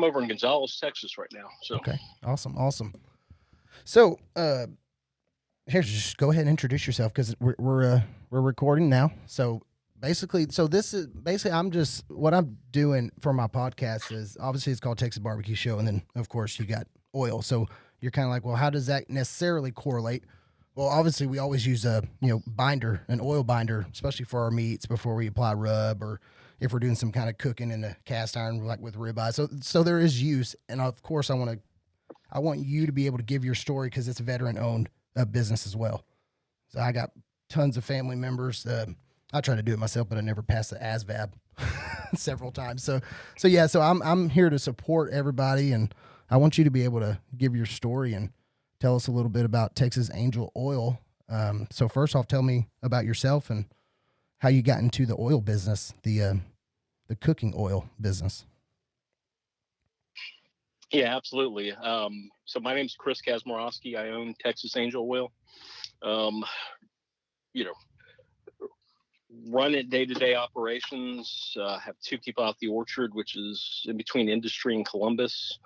over in Gonzales, Texas right now. So Okay. Awesome. So, here, just go ahead and introduce yourself because we're recording now. So basically, this is basically I'm just what I'm doing for my podcast is obviously it's called Texas Barbecue Show, and then of course you got oil. So you're kind of like, well, how does that necessarily correlate? Well, obviously we always use a binder, an oil binder, especially for our meats before we apply rub or if we're doing some kind of cooking in a cast iron like with ribeye. So there is use, and of course I want you to be able to give your story because it's a veteran owned business as well. So I got tons of family members. I try to do it myself, but I never passed the ASVAB several times. So I'm here to support everybody, and I want you to be able to give your story and tell us a little bit about Texas Angel Oil. So first off, tell me about yourself and how you got into the oil business, the cooking oil business. yeah, absolutely. So my name's Chris Kasmiroski. I own Texas Angel Oil. Um, you know, run it day-to-day operations. Have two people out the orchard, which is in between Industry and Columbus.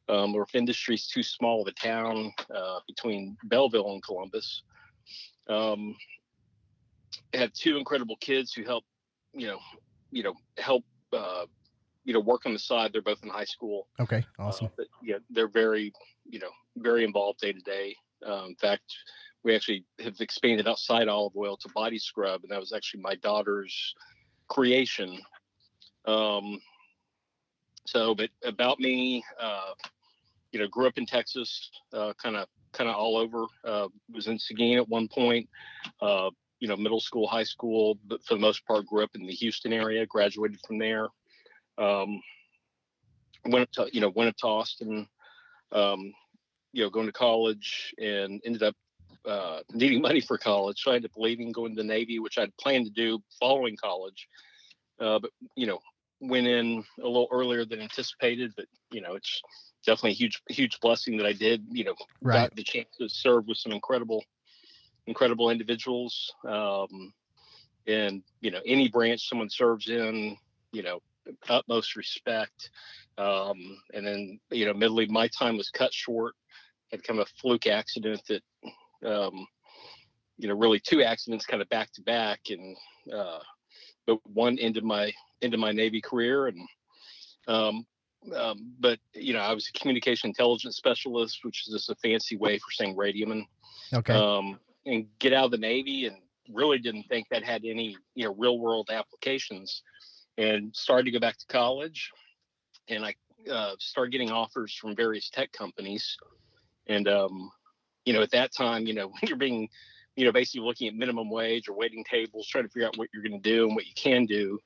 Or if Industry's too small of a town, between Belleville and Columbus. Um, have two incredible kids who help, you know, help, work on the side. They're both in high school. Okay, awesome. But yeah, they're very, very involved day to day. In fact, we actually have expanded outside olive oil to body scrub, and that was actually my daughter's creation. Um, but about me, grew up in Texas, kind of all over. Was in Seguin at one point. Middle school, high school, but for the most part, grew up in the Houston area. Graduated from there. Um, went up to Austin. Going to college, and ended up needing money for college. So I ended up leaving, going to the Navy, which I'd planned to do following college. But went in a little earlier than anticipated. But it's definitely a huge blessing that I did. Right. Got the chance to serve with some incredible individuals. And any branch someone serves in, utmost respect. And then admittedly, my time was cut short. Had kind of a fluke accident that, really two accidents kind of back to back, and but one ended my Navy career. And but I was a communication intelligence specialist, which is just a fancy way for saying radioman. Okay. And get out of the Navy, and really didn't think that had any real world applications, and started to go back to college, and I started getting offers from various tech companies. And at that time, when you're being basically looking at minimum wage or waiting tables, trying to figure out what you're going to do and what you can do,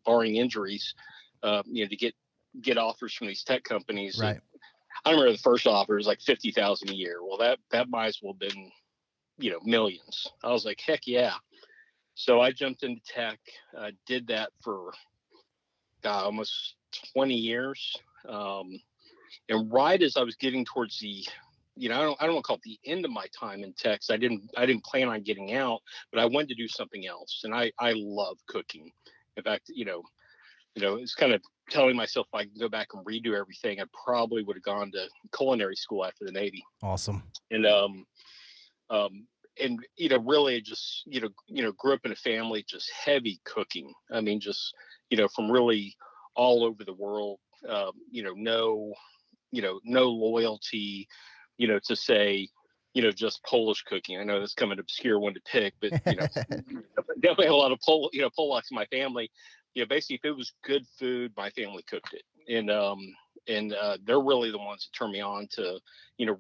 barring injuries, to get offers from these tech companies. Right. I remember the first offer was like $50,000 a year. Well, that might as well have been millions. I was like, heck yeah. So I jumped into tech, did that for almost 20 years. And right as I was getting towards the, I don't want to call it the end of my time in tech. I didn't plan on getting out, but I wanted to do something else. And I love cooking. In fact, it's kind of telling myself if I can go back and redo everything, I probably would have gone to culinary school after the Navy. Awesome. And really just grew up in a family just heavy cooking. I mean, just from really all over the world. No loyalty, to say just Polish cooking. I know that's kind of an obscure one to pick, but definitely a lot of Polacks in my family. Basically, if it was good food, my family cooked it. And they're really the ones that turn me on to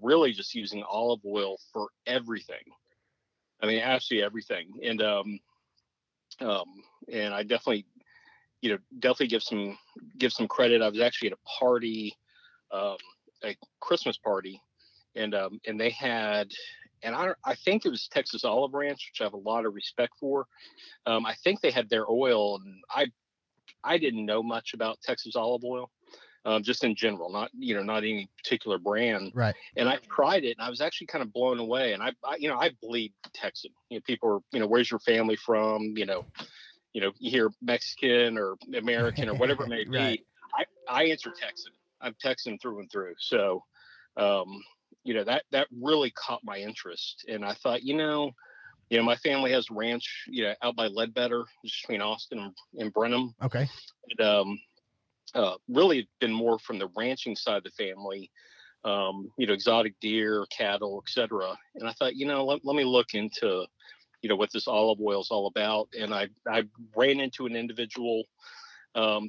really just using olive oil for everything. I mean, absolutely everything. And I definitely give some credit. I was actually at a party, a Christmas party, and they had, and I think it was Texas Olive Ranch, which I have a lot of respect for. I think they had their oil, and I didn't know much about Texas olive oil. Just in general, not any particular brand. Right. And I tried it, and I was actually kind of blown away. And I bleed Texan. People are, where's your family from? You hear Mexican or American or whatever it may be. Right. I answer Texan. I'm Texan through and through. So, that really caught my interest. And I thought, my family has a ranch, out by Ledbetter, just between Austin and Brenham. Okay. And, really been more from the ranching side of the family, exotic deer, cattle, etc. And I thought, let me look into, what this olive oil is all about. And I ran into an individual,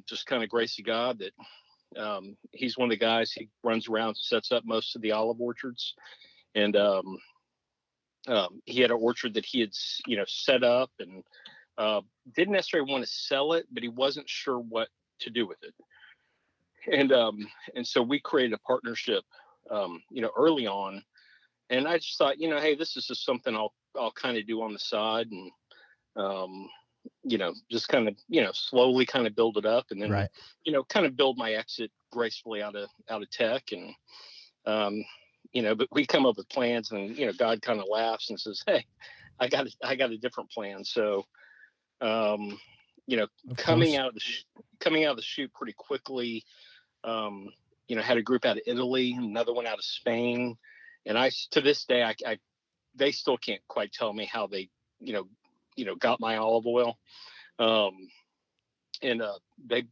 just kind of grace of God, that he's one of the guys, he runs around, sets up most of the olive orchards. And he had an orchard that he had, set up, and didn't necessarily want to sell it, but he wasn't sure what to do with it. And so we created a partnership, early on. And I just thought, hey, this is just something I'll kind of do on the side, and just kind of, slowly kind of build it up, and then, right. Kind of build my exit gracefully out of tech. And, but we come up with plans, and, God kind of laughs and says, hey, I got a different plan. So, coming out of the chute pretty quickly, had a group out of Italy, another one out of Spain. And to this day, they still can't quite tell me how they, got my olive oil. And they,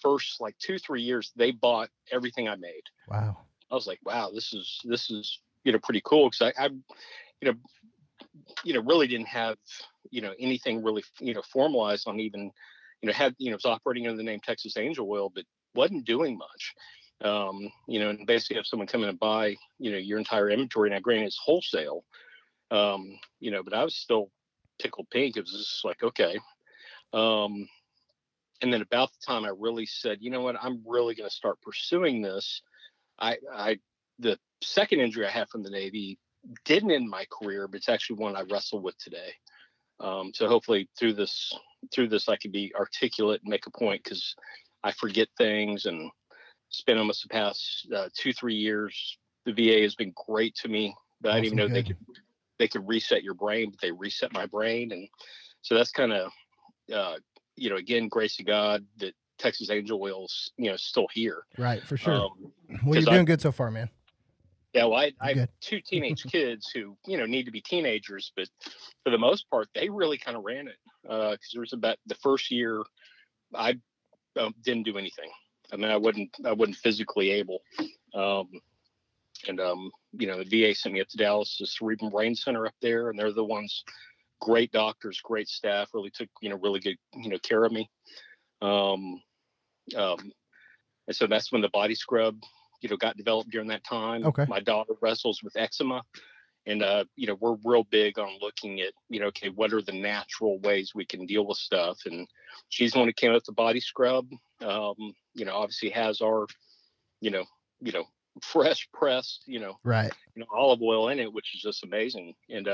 first like 2-3 years, they bought everything I made. Wow. I was like, wow, this is, pretty cool. Cause I really didn't have, anything really, formalized on even, was operating under the name Texas Angel Oil, but wasn't doing much. And basically have someone come in and buy, your entire inventory. Now, granted, it's wholesale, but I was still tickled pink. It was just like, okay. And then about the time I really said, you know what, I'm really going to start pursuing this. The second injury I had from the Navy didn't end my career, but it's actually one I wrestle with today. So hopefully through this, I can be articulate and make a point, because I forget things, and spent almost the past 2-3 years. The VA has been great to me, but I didn't even know they could reset your brain, but they reset my brain. And so that's kind of, again, grace of God that Texas Angel Oil's, still here. Right. For sure. Well, you're doing good so far, man. Yeah. Well, I have 2 teenage kids who, need to be teenagers, but for the most part, they really kind of ran it. Cause there was about the first year I didn't do anything. I mean, I wasn't physically able. The VA sent me up to Dallas, the Cerebral Brain Center up there, and they're the ones, great doctors, great staff, really took, really good, care of me. And so that's when the body scrub, got developed during that time. Okay. My daughter wrestles with eczema, and, we're real big on looking at, okay, what are the natural ways we can deal with stuff? And she's the one who came up with the body scrub. Obviously has our, fresh pressed, right. Olive oil in it, which is just amazing. And,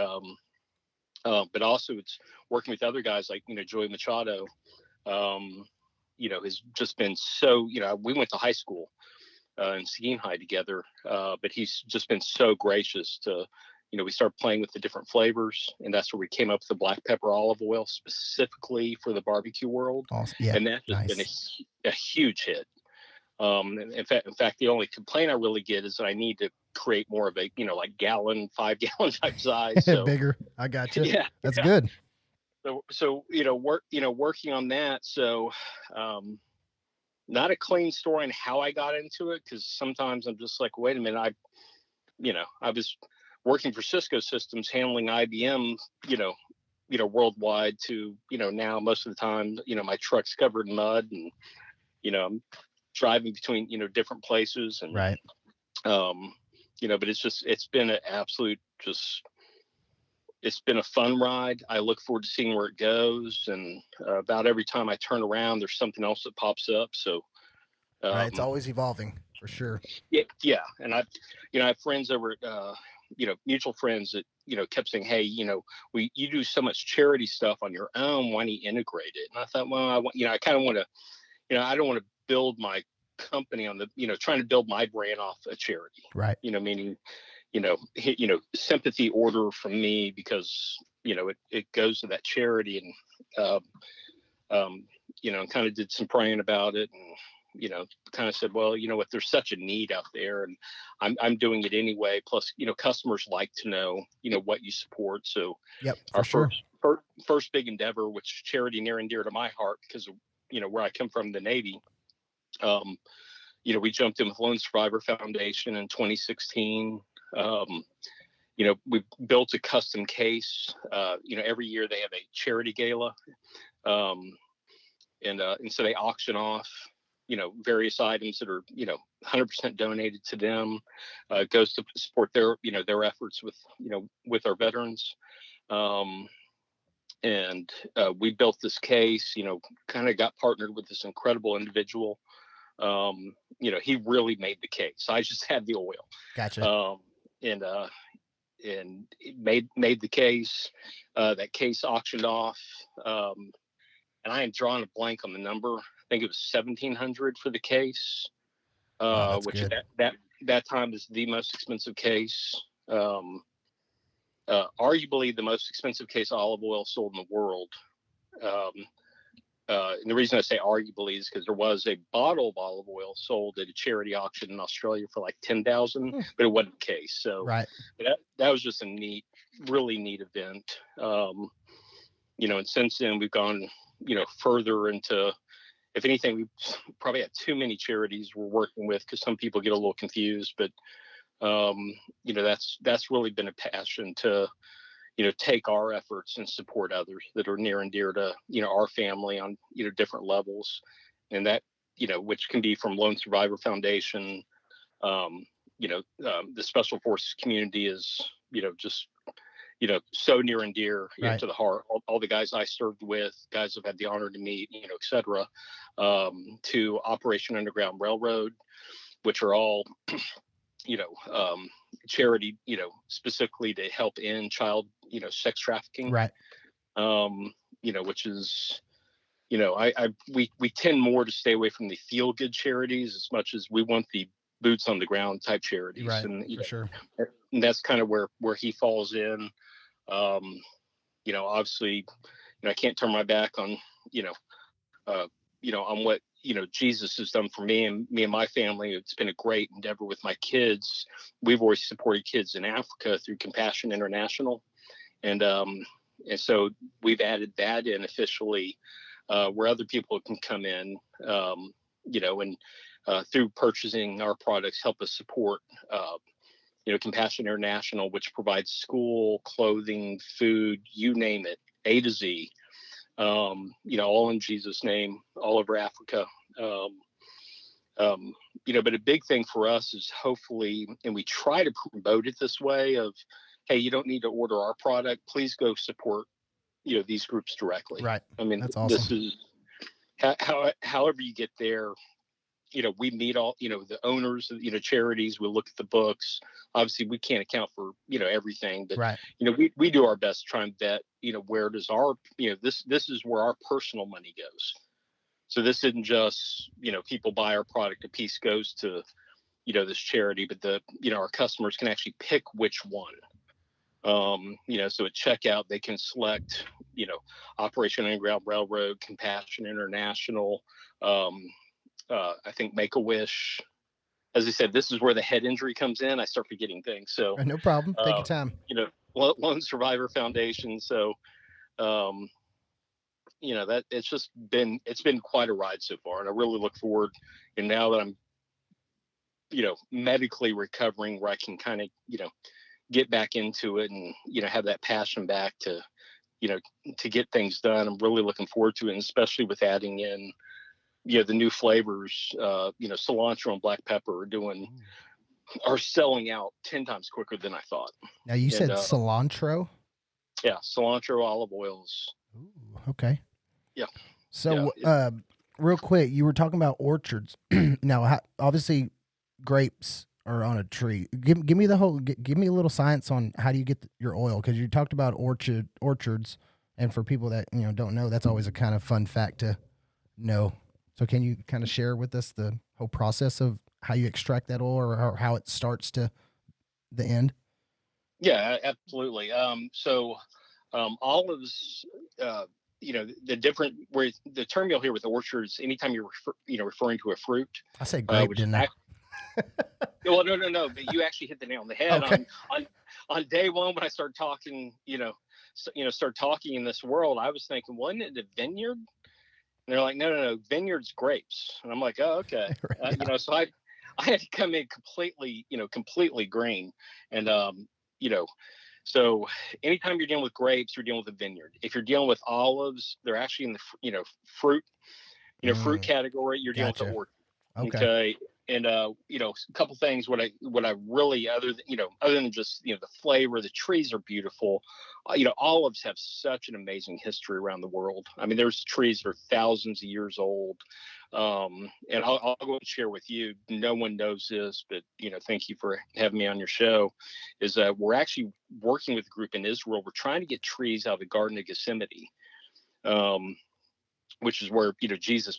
but also it's working with other guys like, Joey Machado, has just been so, we went to high school in Seguin High together, but he's just been so gracious to, we started playing with the different flavors, and that's where we came up with the black pepper olive oil specifically for the barbecue world. Awesome. Yeah, and that's just been a huge hit. In fact, the only complaint I really get is that I need to create more of a, like 5 gallon type size. So, bigger. I got you. Yeah, that's good. So working on that. So, not a clean story on how I got into it, because sometimes I'm just like, wait a minute, I was working for Cisco Systems, handling IBM, worldwide, to, now most of the time, my truck's covered in mud, and, I'm driving between, different places, and, right. But it's been an absolute, it's been a fun ride. I look forward to seeing where it goes. And about every time I turn around, there's something else that pops up. So, right. It's always evolving, for sure. Yeah. Yeah. And I have friends over at, mutual friends that, kept saying, hey, you do so much charity stuff on your own. Why don't you integrate it? And I thought, well, I kind of want to, I don't want to build my company on the, trying to build my brand off a charity. Right. Meaning, sympathy order from me, because, it goes to that charity, and, and kind of did some praying about it, and, kind of said, well, you know what, there's such a need out there, and I'm doing it anyway. Plus, customers like to know, what you support. So Yep, for our sure. first big endeavor, which is charity near and dear to my heart because of, where I come from, the Navy. We jumped in with Lone Survivor Foundation in 2016. We built a custom case. Every year they have a charity gala. And so they auction off, various items that are, 100% donated to them, goes to support their efforts with our veterans. And we built this case, kind of got partnered with this incredible individual. He really made the case. I just had the oil. Gotcha. And made the case. That case auctioned off. And I am drawing a blank on the number. I think it was 1,700 for the case, Wow, which good. at that time is the most expensive case. Arguably the most expensive case of olive oil sold in the world. And the reason I say arguably is because there was a bottle of olive oil sold at a charity auction in Australia for like 10,000, but it wasn't the case. So Right. that was just a really neat event. And since then we've gone, further into, if anything, we probably had too many charities we're working with because some people get a little confused, but that's really been a passion to, take our efforts and support others that are near and dear to, our family on, different levels. And that, which can be from Lone Survivor Foundation. The Special Forces community is, just, so near and dear Right. to the heart. All the guys I served with, guys I've had the honor to meet, et cetera, to Operation Underground Railroad, which are all, charity, specifically to help end child, sex trafficking. Right. Which is, we tend more to stay away from the feel good charities as much as we want the boots on the ground type charities. Right. And, For sure. and that's kind of where he falls in. Obviously, I can't turn my back on, on what, Jesus has done for me and my family. It's been a great endeavor with my kids. We've always supported kids in Africa through Compassion International. And so we've added that in officially, where other people can come in, and through purchasing our products, help us support, Compassion International, which provides school, clothing, food, you name it, A to Z, all in Jesus' name, all over Africa. But a big thing for us is hopefully, and we try to promote it this way of, hey, you don't need to order our product. Please go support, these groups directly. Right. I mean, That's awesome. This is however you get there. We meet all, the owners of, charities. We look at the books. Obviously, we can't account for, everything, but, Right. We do our best to try and vet, where does our, this is where our personal money goes. So this isn't just, people buy our product, a piece goes to, this charity, but our customers can actually pick which one. So at checkout, they can select, Operation Underground Railroad, Compassion International, I think Make-A-Wish. As I said, this is where the head injury comes in. I start forgetting things. So No problem. Take your time. Lone Survivor Foundation. So, that it's been quite a ride so far. And I really look forward, and now that I'm, medically recovering, where I can kind of, get back into it and, have that passion back to, to get things done. I'm really looking forward to it, and especially with adding in, the new flavors, cilantro and black pepper are selling out 10 times quicker than I thought. Now you said cilantro? Yeah. Cilantro, olive oils. Ooh, okay. Yeah. So, real quick, you were talking about orchards. Now, obviously grapes are on a tree. Give me give me a little science on how do you get your oil? Cause you talked about orchards, and for people that, don't know, that's always a kind of fun fact to know. So can you kind of share with us the whole process of how you extract that oil, or how it starts to the end? Yeah, absolutely. So olives, the different where the term you'll hear with orchards, anytime you're referring to a fruit, I said grape, which didn't I? well, no, but you actually hit the nail on the head. Okay. On day one when I started talking, start talking in this world, I was thinking, wasn't it a vineyard? And they're like, no, vineyard's grapes. And I'm like, oh, okay. Yeah. So I had to come in completely green. And, so anytime you're dealing with grapes, you're dealing with a vineyard. If you're dealing with olives, they're actually in the, fruit, fruit category. You're dealing with Gotcha. the orchard. Okay. Okay. And, a couple things, what I really, other than just, the flavor, the trees are beautiful. Olives have such an amazing history around the world. I mean, there's trees that are thousands of years old. And I'll go and share with you, no one knows this, but, thank you for having me on your show, is that we're actually working with a group in Israel. We're trying to get trees out of the Garden of Gethsemane. Which is where Jesus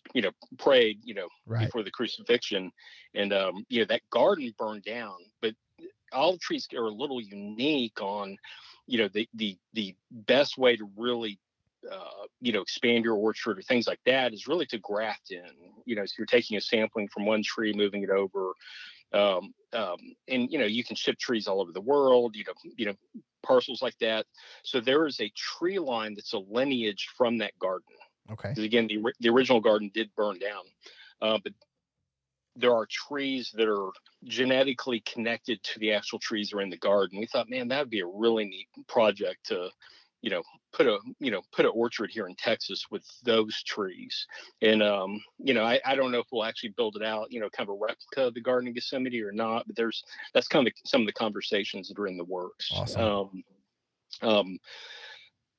prayed Right. before the crucifixion, and that garden burned down. But olive trees are a little unique on the best way to really expand your orchard or things like that is really to graft in. So you're taking a sampling from one tree, moving it over, and you can ship trees all over the world. Parcels like that. So there is a tree line that's a lineage from that garden. Okay. Because again, the original garden did burn down, but there are trees that are genetically connected to the actual trees that are in the garden. We thought, man, that would be a really neat project to, put an orchard here in Texas with those trees. And I don't know if we'll actually build it out, kind of a replica of the Garden of Gethsemane or not. But that's kind of some of the conversations that are in the works. Awesome.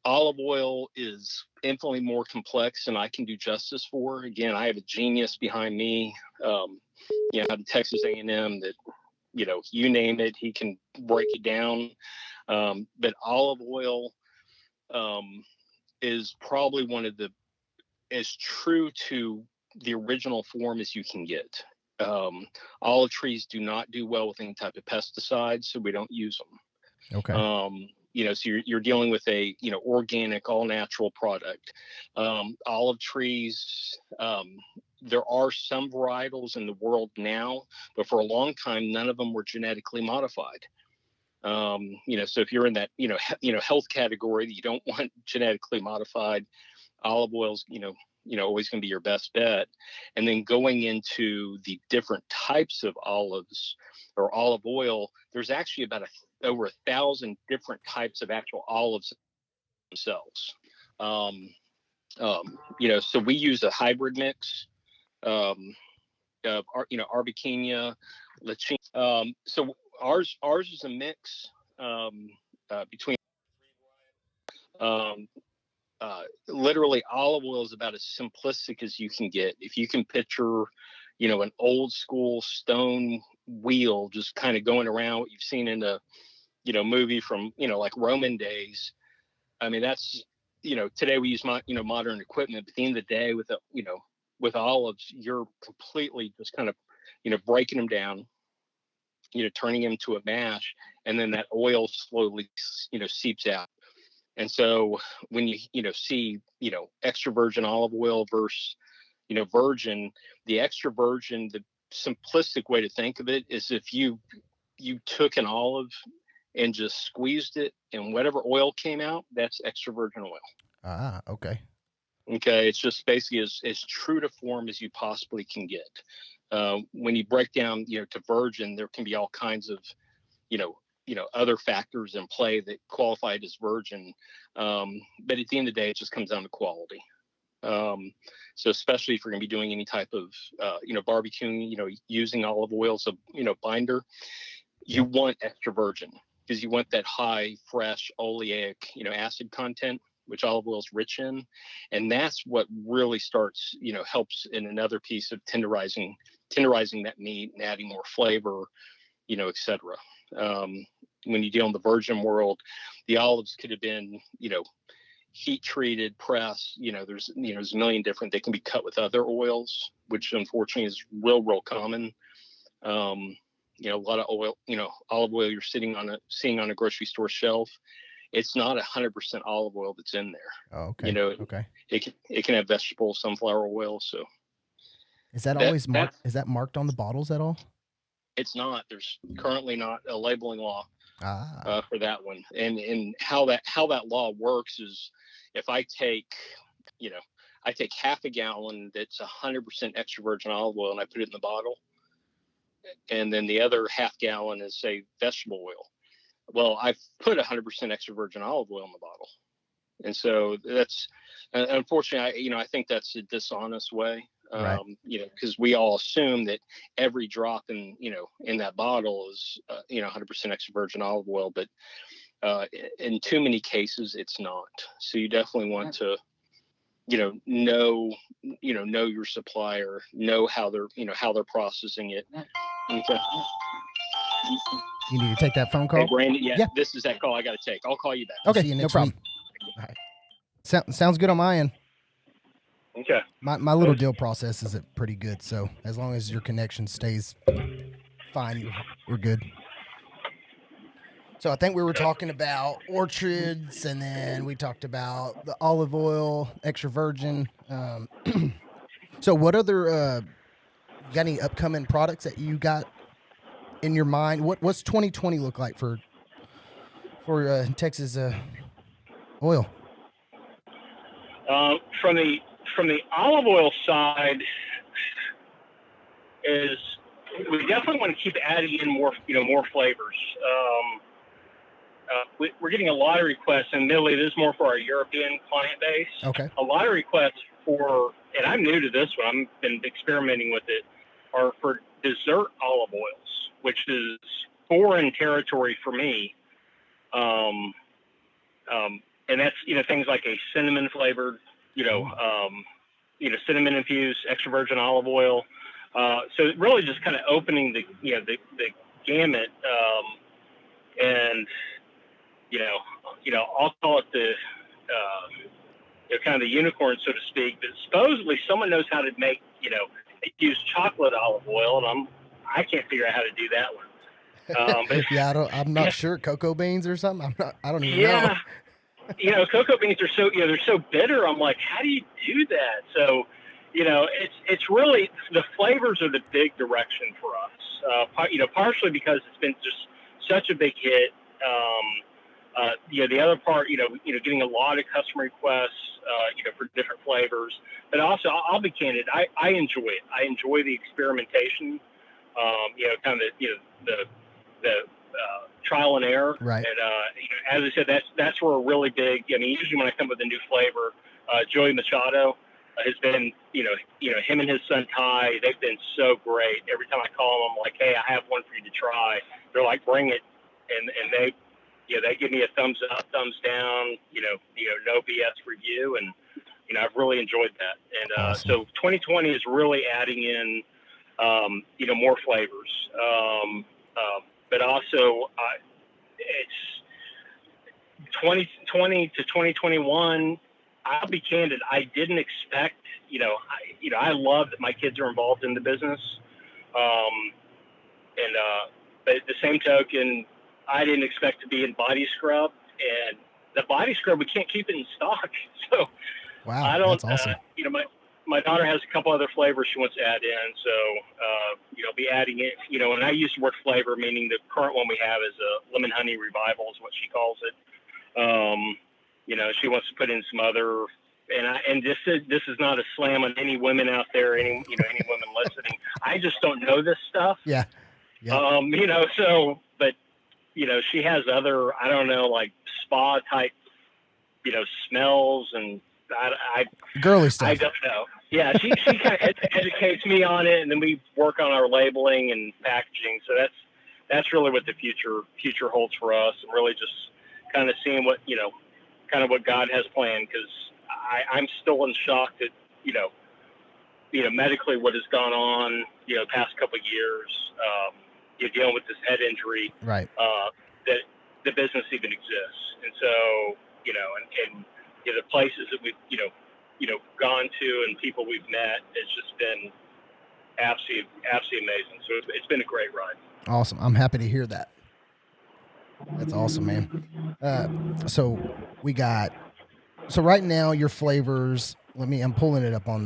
Olive oil is infinitely more complex than I can do justice for. Again, I have a genius behind me, out of Texas A&M that, you name it, he can break it down. But olive oil is probably one of as true to the original form as you can get. Olive trees do not do well with any type of pesticides, so we don't use them. Okay. So you're dealing with a, organic, all natural product. Olive trees, there are some varietals in the world now, but for a long time, none of them were genetically modified. So if you're in that, health category that you don't want genetically modified, olive oil's, always going to be your best bet. And then going into the different types of olives or olive oil, there's actually about over 1,000 different types of actual olives themselves. So we use a hybrid mix of, Arbequina, Lachine. So ours is a mix between literally olive oil is about as simplistic as you can get. If you can picture, an old school stone wheel just kind of going around what you've seen in a, movie from, like Roman days. I mean, that's, today we use modern equipment, but at the end of the day with olives, you're completely just kind of, breaking them down, turning them to a mash, and then that oil slowly, seeps out. And so when you see extra virgin olive oil versus virgin, the extra virgin, the simplistic way to think of it is if you took an olive and just squeezed it and whatever oil came out, that's extra virgin oil. Okay. Okay, it's just basically as true to form as you possibly can get. When you break down to virgin, there can be all kinds of other factors in play that qualify it as virgin. But at the end of the day, it just comes down to quality. So especially if you're going to be doing any type of, barbecuing, using olive oil as a, binder, you want extra virgin because you want that high, fresh, oleic, acid content, which olive oil is rich in. And that's what really starts, helps in another piece of tenderizing that meat and adding more flavor, et cetera. When you deal in the virgin world, the olives could have been, heat treated, pressed, there's a million different, they can be cut with other oils, which unfortunately is real common. A lot of oil, olive oil you're seeing on a grocery store shelf it's not 100% olive oil that's in there. Oh, okay. You know, Okay. it can have vegetable sunflower oil. So Is that that always marked? Is that marked on the bottles at all? it's not. There's currently not a labeling law Ah. for that one. And how that law works is if I take, you know, I take half a gallon that's 100% extra virgin olive oil and I put it in the bottle, and then the other half gallon is, say, vegetable oil. Well, I've put 100% extra virgin olive oil in the bottle, and so that's unfortunately, I think that's a dishonest way. Right. Because we all assume that every drop in that bottle is 100% extra virgin olive oil, but in too many cases it's not. So you definitely want to know your supplier, know how they're processing it. Okay. You need to take that phone call. Hey, Brandon, Yeah. This is that call I got to take. I'll call you back. Okay, See you no next problem. week. All right. Sounds good on my end. Okay. My little deal process is pretty good, so as long as your connection stays fine, we're good. So I think we were talking about orchards, and then we talked about the olive oil, extra virgin. So what other you got any upcoming products that you got in your mind? What's 2020 look like for Texas oil? From the olive oil side is we definitely want to keep adding in more flavors. We're getting a lot of requests, and admittedly, this is more for our European client base. Okay. A lot of requests and I'm new to this one, I've been experimenting with it, are for dessert olive oils, which is foreign territory for me. And that's, things like a cinnamon flavored, cinnamon infused extra virgin olive oil. So really just kind of opening the gamut, and I'll call it the kind of the unicorn, so to speak. But supposedly someone knows how to make, they use chocolate olive oil, and I can't figure out how to do that one. But, yeah, I'm not sure. Cocoa beans or something. I don't even know. Cocoa beans are so they're so bitter. I'm like, how do you do that? So, it's really the flavors are the big direction for us. Partially because it's been just such a big hit. The other part, getting a lot of customer requests, for different flavors. But also, I'll be candid, I enjoy it. I enjoy the experimentation. Kind of the trial and error. Right. And as I said, that's where we're really big. I mean, usually when I come with a new flavor, Joey Machado has been, him and his son Ty, they've been so great. Every time I call them, I'm like, hey, I have one for you to try. They're like, bring it, and they give me a thumbs up, thumbs down, no BS review, and I've really enjoyed that. And Awesome. So 2020 is really adding in, more flavors. But also, it's 2020 to 2021. I'll be candid. I didn't expect, I love that my kids are involved in the business. But at the same token, I didn't expect to be in body scrub, and the body scrub, we can't keep it in stock. So Wow, I don't, that's awesome. My daughter has a couple other flavors she wants to add in. So, be adding it, and I use the word flavor, meaning the current one we have is a lemon honey revival is what she calls it. She wants to put in some other, and this is not a slam on any women out there, any women listening. I just don't know this stuff. Yeah. Yeah. But she has other, I don't know, like spa type, smells, and I girly stuff. I don't know. Yeah, she kind of educates me on it, and then we work on our labeling and packaging. So that's really what the future holds for us, and really just kind of seeing what kind of what God has planned. Because I'm still in shock that medically what has gone on past couple of years. You're dealing with this head injury, right? That the business even exists, and so and the places that we've gone to and people we've met, it's just been absolutely amazing. So it's been a great ride. Awesome. I'm happy to hear that. That's awesome, man. So we got so right now your flavors. I'm pulling it up on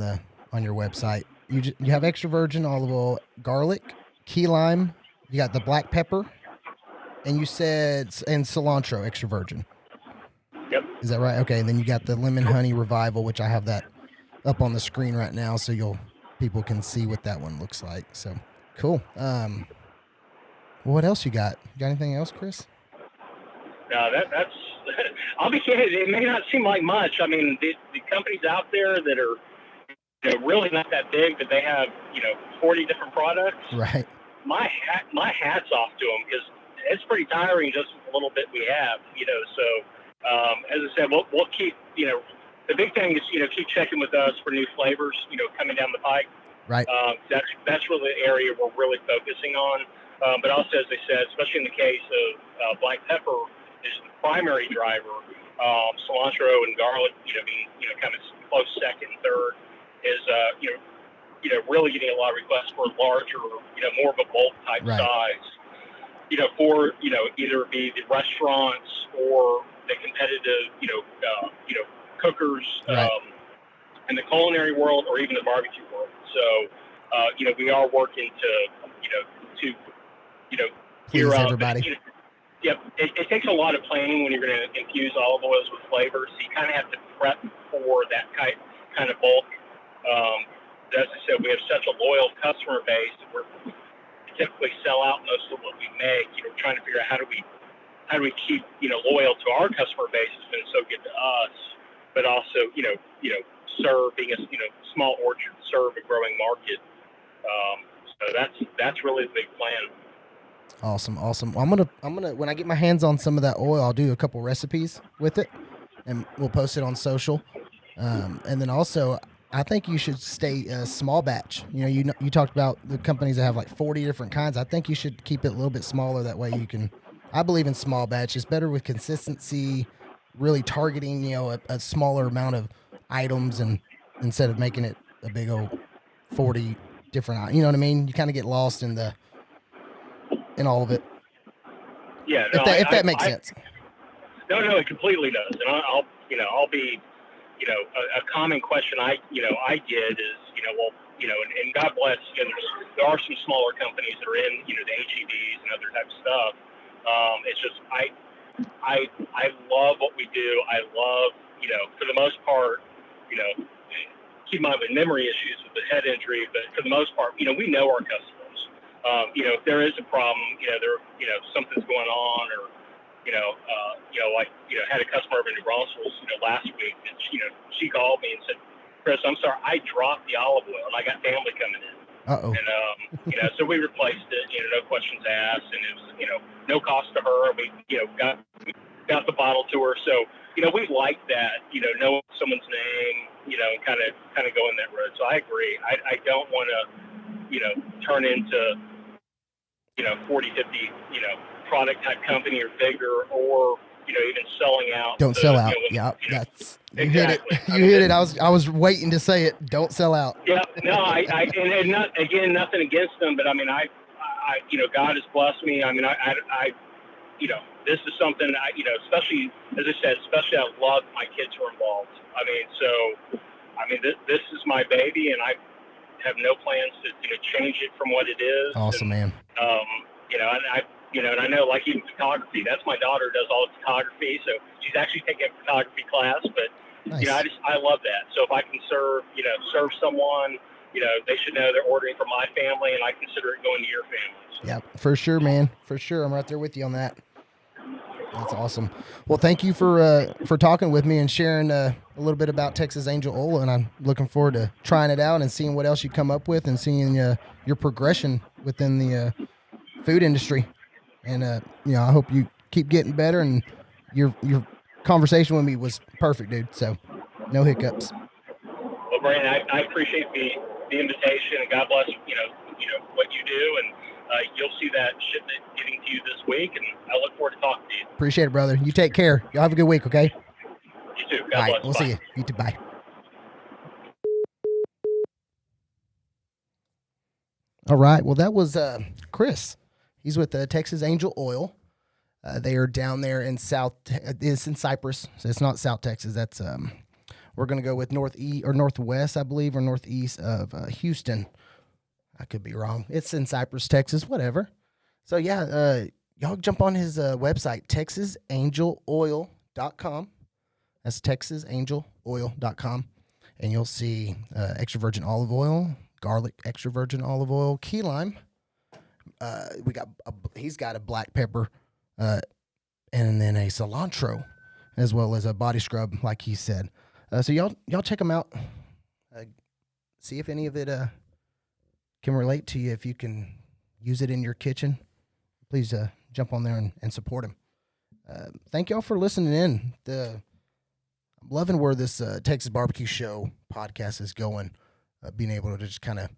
your website. You have extra virgin olive oil, garlic, key lime. You got the black pepper, and you said and cilantro extra virgin. Yep. Is that right? Okay. And then you got the lemon honey revival, which I have that up on the screen right now, so people can see what that one looks like. So cool. What else you got? You got anything else, Chris? No, that's. I'll be candid. It may not seem like much. I mean, the companies out there that are really not that big, but they have 40 different products. Right. My hat's off to them, because it's pretty tiring just with the little bit we have. So as I said, we'll keep. The big thing is keep checking with us for new flavors. Coming down the pike. Right. That's really the area we're really focusing on. But also, as I said, especially in the case of black pepper, is the primary driver. Cilantro and garlic, being kind of close second, third, is really getting a lot of requests for larger, more of a bulk type Right. size. For either be the restaurants or the competitive, cookers, Right. in the culinary world, or even the barbecue world. So, we are working to Please gear up. everybody. Yep, it takes a lot of planning when you're going to infuse olive oils with flavors. So you kind of have to prep for that kind of bulk. As I said, we have such a loyal customer base that we typically sell out most of what we make. Trying to figure out how do we keep loyal to our customer base has been so good to us, but also serve being a small orchard, serve a growing market. So that's really the big plan. Awesome. Well, I'm gonna when I get my hands on some of that oil, I'll do a couple recipes with it, and we'll post it on social. And then also, I think you should stay small batch. You talked about the companies that have like 40 different kinds. I think you should keep it a little bit smaller. That way you can. I believe in small batch. It's better with consistency, really targeting a smaller amount of items, and instead of making it a big old 40 different. You know what I mean? You kind of get lost in all of it. Yeah, no, If that makes sense. No, it completely does. And I'll be, a common question I get is, and God bless, there are some smaller companies that are in, the HEBs and other type of stuff. It's just, I love what we do. I love, for the most part, keep in mind with memory issues with the head injury, but for the most part, we know our customers. If there is a problem, something's going on, or had a customer over in New Braunfels, last week, and she called me and said, "Chris, I'm sorry, I dropped the olive oil, and I got family coming in." Uh-oh. And so we replaced it, no questions asked, and it was, no cost to her. We, got the bottle to her, so we like that, know someone's name, and kind of go in that road. So I agree. I don't want to, turn into 40, 50, product type company or bigger, or, even selling out. Don't sell out. Yeah, that's you exactly. hit it. You hit it. I was waiting to say it. Don't sell out. Yeah, no, and not, again, nothing against them, but I mean, I God has blessed me. I mean, this is something especially, as I said, especially I love my kids who are involved. I mean, this is my baby, and I have no plans to change it from what it is. Awesome, man. And I know, like, even photography, that's my daughter does all the photography, so she's actually taking a photography class, but Nice. I love that. So if I can serve someone, they should know they're ordering for my family, and I consider it going to your family. So. Yeah, for sure, man. For sure. I'm right there with you on that. That's awesome. Well, thank you for talking with me and sharing a little bit about Texas Angel Oil, and I'm looking forward to trying it out and seeing what else you come up with, and seeing your progression within the food industry. And I hope you keep getting better. And your conversation with me was perfect, dude. So no hiccups. Well, Brandon, I appreciate the invitation, and God bless what you do, and you'll see that shipment getting to you this week, and I look forward to talking to you. Appreciate it, brother. You take care. Y'all have a good week, okay? You too. God All right, bless. we'll Bye. see you. You too. Bye. All right. Well, that was Chris. He's with Texas Angel Oil. They are down there in it's in Cypress. So it's not South Texas. That's we're gonna go with northeast or northwest, I believe, or northeast of Houston. I could be wrong. It's in Cypress, Texas. Whatever. So yeah, y'all jump on his website, TexasAngelOil.com. That's TexasAngelOil.com, and you'll see extra virgin olive oil, garlic extra virgin olive oil, key lime. He's got a black pepper, and then a cilantro, as well as a body scrub, like he said. So y'all check them out. See if any of it can relate to you. If you can use it in your kitchen, please jump on there and support him. Thank y'all for listening in. I'm loving where this Texas Barbecue Show podcast is going. Being able to just kind of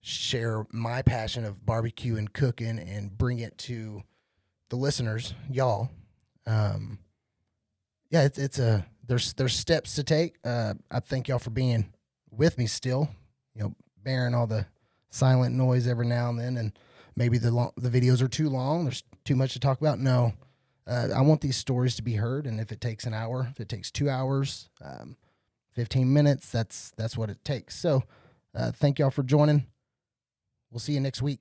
share my passion of barbecue and cooking and bring it to the listeners, y'all. Yeah, there's steps to take. I thank y'all for being with me still. Bearing all the silent noise every now and then, and maybe the videos are too long. There's too much to talk about. No, I want these stories to be heard, and if it takes an hour, if it takes 2 hours, 15 minutes, that's what it takes. So, thank y'all for joining. We'll see you next week.